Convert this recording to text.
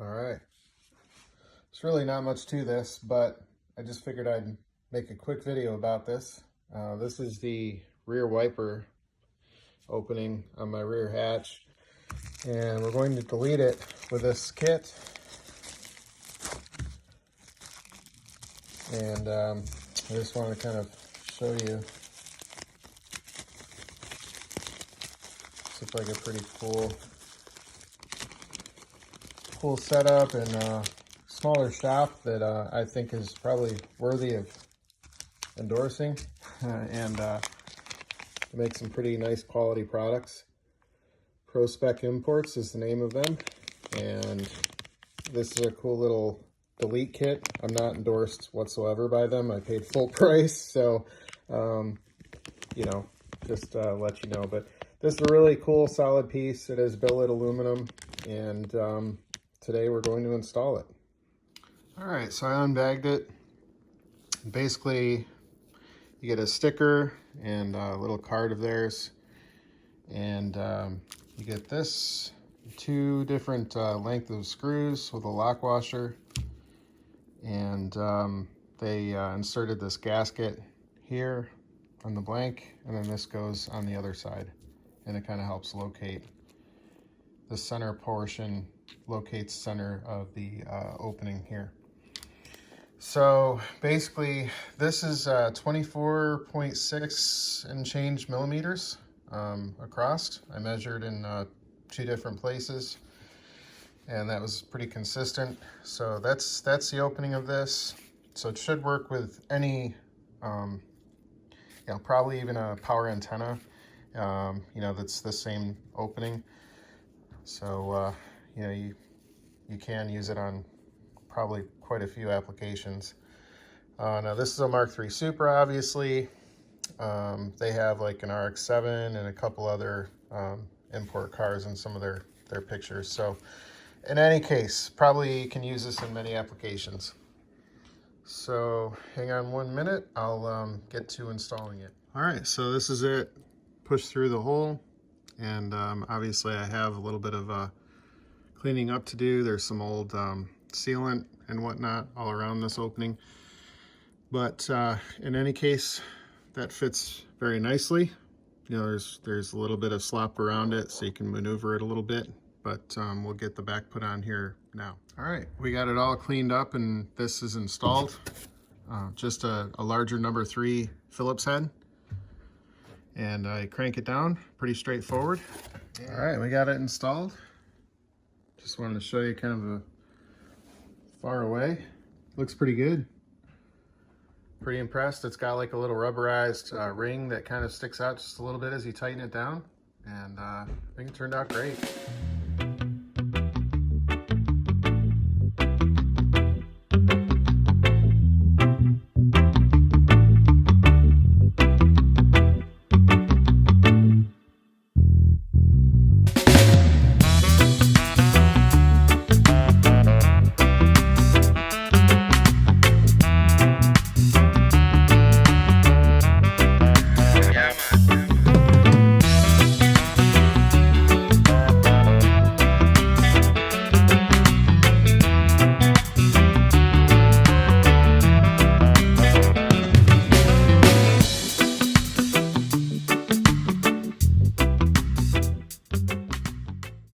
All right. There's really not much to this, but I just figured I'd make a quick video about this. This is the rear wiper opening on my rear hatch, and we're going to delete it with this kit. And I just want to kind of show you. This looks like a pretty cool setup, and smaller shop that I think is probably worthy of endorsing and make some pretty nice quality products. Spec Imports is the name of them, and this is a cool little delete kit. I'm not endorsed whatsoever by them. I paid full price, so you know, just let you know. But this is a really cool solid piece. It is billet aluminum, and today we're going to install it. All right, so I unbagged it. Basically, you get a sticker and a little card of theirs, and you get this, two different length of screws with a lock washer, and they inserted this gasket here on the blank, and then this goes on the other side, and it kind of helps locate the center portion, locates center of the opening here. So basically, this is 24.6 and change millimeters across. I measured in 2 different places, and that was pretty consistent. So that's the opening of this. So it should work with any, probably even a power antenna, that's the same opening. So, you can use it on probably quite a few applications. Now this is a Mark III Supra, obviously. They have like an RX-7 and a couple other import cars in some of their pictures. So in any case, probably can use this in many applications. So hang on 1 minute, I'll get to installing it. All right, so this is it. Push through the hole, and obviously I have a little bit of cleaning up to do. There's some old sealant and whatnot all around this opening, but in any case, that fits very nicely. There's a little bit of slop around it, so you can maneuver it a little bit, but we'll get the back put on here now. All right, we got it all cleaned up, and this is installed. Just a larger number 3 Phillips head, and I crank it down. Pretty straightforward. All right, we got it installed. Just wanted to show you kind of a far away. Looks pretty good. Pretty impressed. It's got like a little rubberized ring that kind of sticks out just a little bit as you tighten it down, and I think it turned out great.